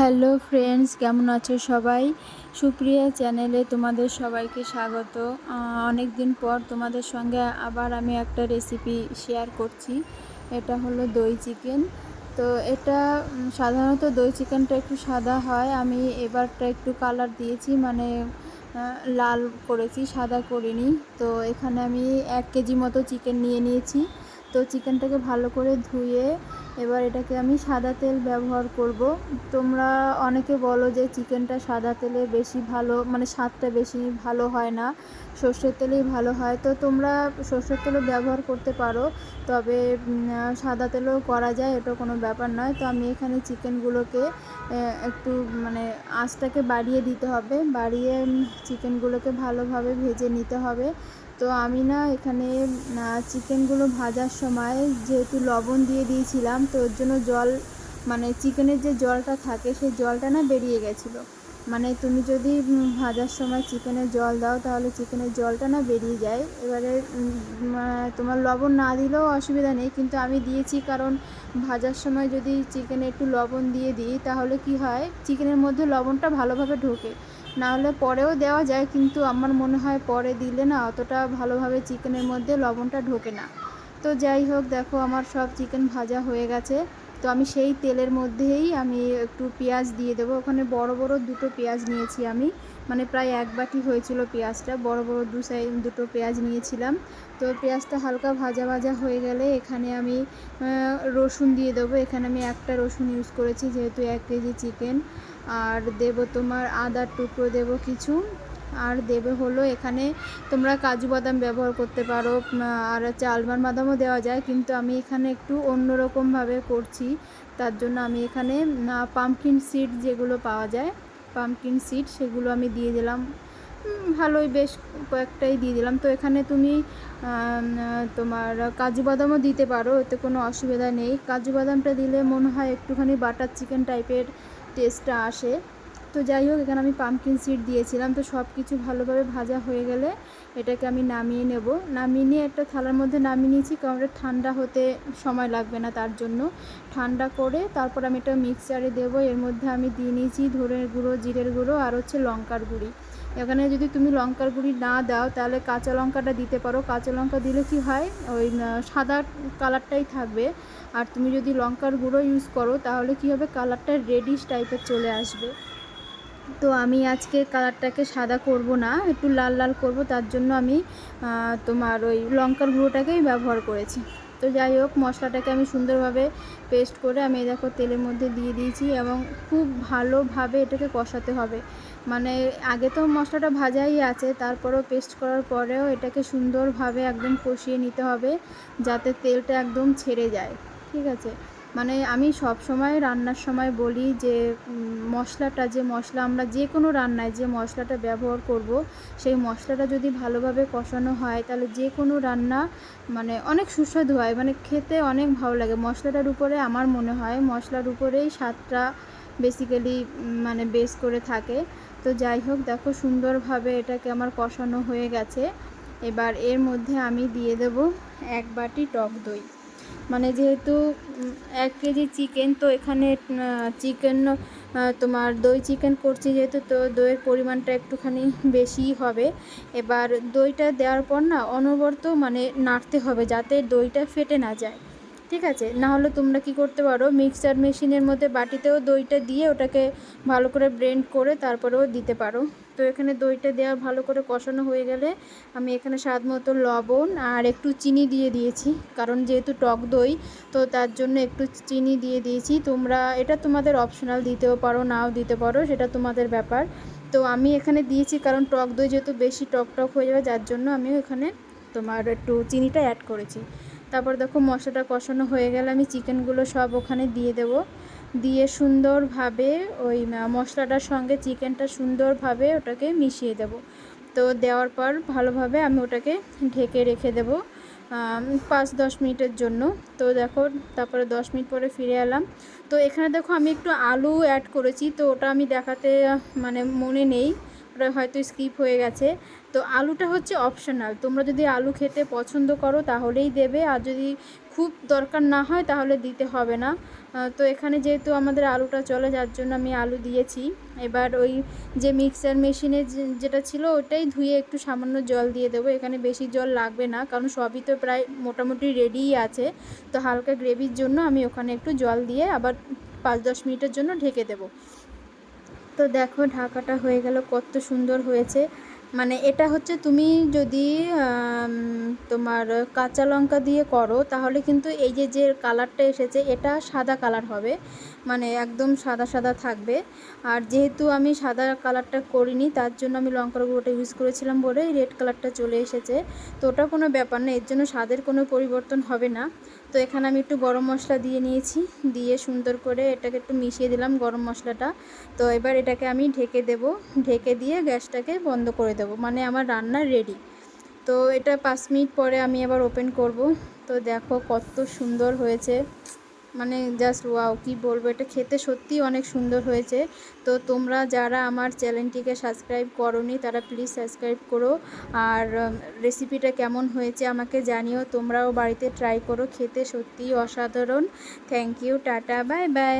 Hello friends, কেমন আছো সবাই? সুপ্রিয়া চ্যানেলে তোমাদের সবাইকে স্বাগত। অনেক দিন পর তোমাদের সঙ্গে আবার আমি একটা রেসিপি শেয়ার করছি। এটা হলো দই চিকেন। তো এটা সাধারণত দই চিকেনটা একটু সাদা হয়, আমি এবারটা একটু কালার দিয়েছি, মানে লাল করেছি, সাদা করিনি। তো এখানে আমি 1 কেজি মতো চিকেন নিয়ে নিয়েছি। তো চিকেনটাকে ভালো করে ধুয়ে এবার এটাকে আমি সাদা তেল ব্যবহার করব। তোমরা অনেকে বলো যে চিকেনটা সাদা তেলে বেশি ভালো, মানে স্বাদটা বেশি ভালো হয় না, সর্ষের তেলেই ভালো হয়। তো তোমরা সর্ষের তেলও ব্যবহার করতে পারো, তবে সাদা তেলেও করা যায়, এটা কোনো ব্যাপার নয়। তো আমি এখানে চিকেনগুলোকে একটু মানে আঁচটাকে বাড়িয়ে দিতে হবে, বাড়িয়ে চিকেনগুলোকে ভালোভাবে ভেজে নিতে হবে। তো আমি না এখানে চিকেনগুলো ভাজার সময় যেহেতু লবণ দিয়ে দিয়েছিলাম, তো ওর জন্য জল, মানে চিকেনের যে জলটা থাকে সেই জলটা না বেরিয়ে গেছিলো। মানে তুমি যদি ভাজার সময় চিকেনে জল দাও তাহলে চিকেনের জলটা না বেরিয়ে যায়। এবারে তোমার লবণ না দিলেও অসুবিধা নেই, কিন্তু আমি দিয়েছি কারণ ভাজার সময় যদি চিকেনে একটু লবণ দিয়ে দিই তাহলে কি হয়, চিকেনের মধ্যে লবণটা ভালোভাবে ঢোকে। না হলে পরেও দেওয়া যায়, কিন্তু আমার মনে হয় পরে দিলে না অতটা ভালোভাবে চিকেনের মধ্যে লবণটা ঢোকে না। তো যাই হোক, দেখো আমার সব চিকেন ভাজা হয়ে গেছে। তো আমি সেই তেলের মধ্যেই আমি একটু পেঁয়াজ দিয়ে দেবো। ওখানে বড় বড় দুটো পেঁয়াজ নিয়েছি আমি, মানে প্রায় 1 বাটি হয়েছিল পেঁয়াজটা, বড় বড় দুটো পেঁয়াজ নিয়েছিলাম। তো পেঁয়াজটা হালকা ভাজা ভাজা হয়ে গেলে এখানে আমি রসুন দিয়ে দেবো। এখানে আমি একটা রসুন ইউজ করেছি যেহেতু 1 কেজি চিকেন। আর দেবো তোমার আদার টুকরো দেবো কিছু, আর দেবে হলো এখানে তোমরা কাজু বাদাম ব্যবহার করতে পারো, আর আলমন্ড বাদামও দেওয়া যায়, কিন্তু আমি এখানে একটু অন্যরকমভাবে করছি। তার জন্য আমি এখানে পাম্পকিন সিড যেগুলো পাওয়া যায়, পাম্পকিন সিড সেগুলো আমি দিয়ে দিলাম, ভালোই বেশ কয়েকটাই দিয়ে দিলাম। তো এখানে তুমি তোমার কাজু বাদামও দিতে পারো, এতে কোনো অসুবিধা নেই। কাজু বাদামটা দিলে মনে হয় একটুখানি বাটার চিকেন টাইপের টেস্টটা আসে। তো যাই হোক, এখানে আমি পাম্পকিন সিড দিয়েছিলাম। তো সব কিছু ভালোভাবে ভাজা হয়ে গেলে এটাকে আমি নামিয়ে নেব। নামিয়ে নিয়ে একটা থালার মধ্যে নামিয়ে নিয়েছি, কারণ এটা ঠান্ডা হতে সময় লাগবে না, তার জন্য ঠান্ডা করে তারপর আমি এটা মিক্সচারে দেবো। এর মধ্যে আমি দিয়ে নিয়েছি ধনের গুঁড়ো, জিরের গুঁড়ো, আর হচ্ছে লঙ্কার গুঁড়ি। এখানে যদি তুমি লঙ্কার গুঁড়ি না দাও তাহলে কাঁচা লঙ্কাটা দিতে পারো। কাঁচা লঙ্কা দিলে কি হয়, ওই সাদা কালারটাই থাকবে। আর তুমি যদি লঙ্কার গুঁড়ো ইউজ করো তাহলে কি হবে, কালারটা রেডিশ টাইপের চলে আসবে। তো আমি আজকে কালারটাকে সাদা করব না, একটু লাল লাল করব, তার জন্য আমি তোমার ওই লঙ্কার গুঁড়োটাকেই ব্যবহার করেছি। তো যাই হোক, মশলাটাকে আমি সুন্দরভাবে পেস্ট করে আমি দেখো তেলের মধ্যে দিয়ে দিয়েছি, এবং খুব ভালোভাবে এটাকে কষাতে হবে। মানে আগে তো মশলাটা ভাজাই আছে, তারপরেও পেস্ট করার পরেও এটাকে সুন্দরভাবে একদম কষিয়ে নিতে হবে, যাতে তেলটা একদম ছেড়ে যায়। ঠিক আছে, মানে আমি সব সময় রান্নার সময় বলি যে মশলাটা, যে মশলা আমরা যে কোনো রান্নায় যে মশলাটা ব্যবহার করব, সেই মশলাটা যদি ভালোভাবে কষানো হয় তাহলে যে কোনো রান্না মানে অনেক সুস্বাদু হয়, মানে খেতে অনেক ভালো লাগে। মশলাটার উপরে আমার মনে হয় মশলার উপরেই স্বাদটা বেসিক্যালি মানে বেস করে থাকে। তো যাই হোক, দেখো সুন্দরভাবে এটাকে আমার কষানো হয়ে গেছে। এবার এর মধ্যে আমি দিয়ে দেব 1 বাটি টক দই। মানে যেহেতু 1 কেজি চিকেন, তো এখানে চিকেন তোমার দই চিকেন করছি যেহেতু, তো দইয়ের পরিমাণটা একটুখানি বেশিই হবে। এবার দইটা দেওয়ার পর না অনবরত মানে নাড়তে হবে যাতে দইটা ফেটে না যায়। ঠিক আছে, না হলে তোমরা কি করতে পারো, মিক্সচার মেশিনের মধ্যে বাটিতেও দইটা দিয়ে ওটাকে ভালো করে ব্লেন্ড করে তারপরেও দিতে পারো। তো এখানে দইটা দেওয়া ভালো করে কষানো হয়ে গেলে আমি এখানে স্বাদ মতো লবণ আর একটু চিনি দিয়ে দিয়েছি, কারণ যেহেতু টক দই তো তার জন্য একটু চিনি দিয়ে দিয়েছি। তোমরা এটা তোমাদের অপশনাল, দিতেও পারো নাও দিতে পারো, সেটা তোমাদের ব্যাপার। তো আমি এখানে দিয়েছি কারণ টক দই যেহেতু বেশি টক টক হয়ে যাবে, যার জন্য আমি এখানে তোমার একটু চিনিটা অ্যাড করেছি। তারপর দেখো মশলাটা কষানো হয়ে গেলে আমি চিকেনগুলো সব ওখানে দিয়ে দেব, দিয়ে সুন্দরভাবে ওই মশলাটার সঙ্গে চিকেনটা সুন্দরভাবে ওটাকে মিশিয়ে দেব। তো দেওয়ার পর ভালোভাবে আমি ওটাকে ঢেকে রেখে দেব 5-10 মিনিটের জন্য। তো দেখো তারপরে 10 মিনিট পরে ফিরে এলাম। তো এখানে দেখো আমি একটু আলু অ্যাড করেছি, তো ওটা আমি দেখাতে মানে মনে নেই, ওটা হয়তো স্কিপ হয়ে গেছে। তো আলুটা হচ্ছে অপশনাল, তোমরা যদি আলু খেতে পছন্দ করো তাহলেই দেবে, আর যদি খুব দরকার না হয় তাহলে দিতে হবে না। তো এখানে যেহেতু আমাদের আলুটা চলে, যার জন্য আমি আলু দিয়েছি। এবার ওই যে মিক্সার মেশিনে যেটা ছিল ওটাই ধুয়ে একটু সামান্য জল দিয়ে দেবো। এখানে বেশি জল লাগবে না, কারণ সবই তো প্রায় মোটামুটি রেডিই আছে। তো হালকা গ্রেভির জন্য আমি ওখানে একটু জল দিয়ে আবার 5-10 মিনিটের জন্য ঢেকে দেবো। তো দেখো ঢাকাটা হয়ে গেল, কত সুন্দর হয়েছে। মানে এটা হচ্ছে তুমি যদি তোমার কাঁচা লঙ্কা দিয়ে করো তাহলে কিন্তু এই যে কালারটা এসেছে এটা সাদা কালার হবে, মানে একদম সাদা সাদা থাকবে। আর যেহেতু আমি সাদা কালারটা করিনি তার জন্য আমি লঙ্কার গুঁড়োটা ইউজ করেছিলাম বলে রেড কালারটা চলে এসেছে। তো ওটা কোনো ব্যাপার না, এর জন্য স্বাদের কোনো পরিবর্তন হবে না। তো এখানে আমি একটু গরম মশলা দিয়ে নিয়েছি, দিয়ে সুন্দর করে এটাকে একটু মিশিয়ে দিলাম গরম মশলাটা। তো এবার এটাকে আমি ঢেকে দেব, ঢেকে দিয়ে গ্যাসটাকে বন্ধ করে দেব, মানে আমার রান্না রেডি। তো এটা 5 মিনিট পরে আমি আবার ওপেন করব। তো দেখো কত সুন্দর হয়েছে, মানে জাস্ট ওয়াও, কি বলবো, এটা খেতে সত্যিই অনেক সুন্দর হয়েছে। তো তোমরা যারা আমার চ্যানেলটিকে সাবস্ক্রাইব করোনি তারা প্লিজ সাবস্ক্রাইব করো। আর রেসিপিটা কেমন হয়েছে আমাকে জানিও, তোমরাও বাড়িতে ট্রাই করো, খেতে সত্যিই অসাধারণ। Thank you, tata, bye by.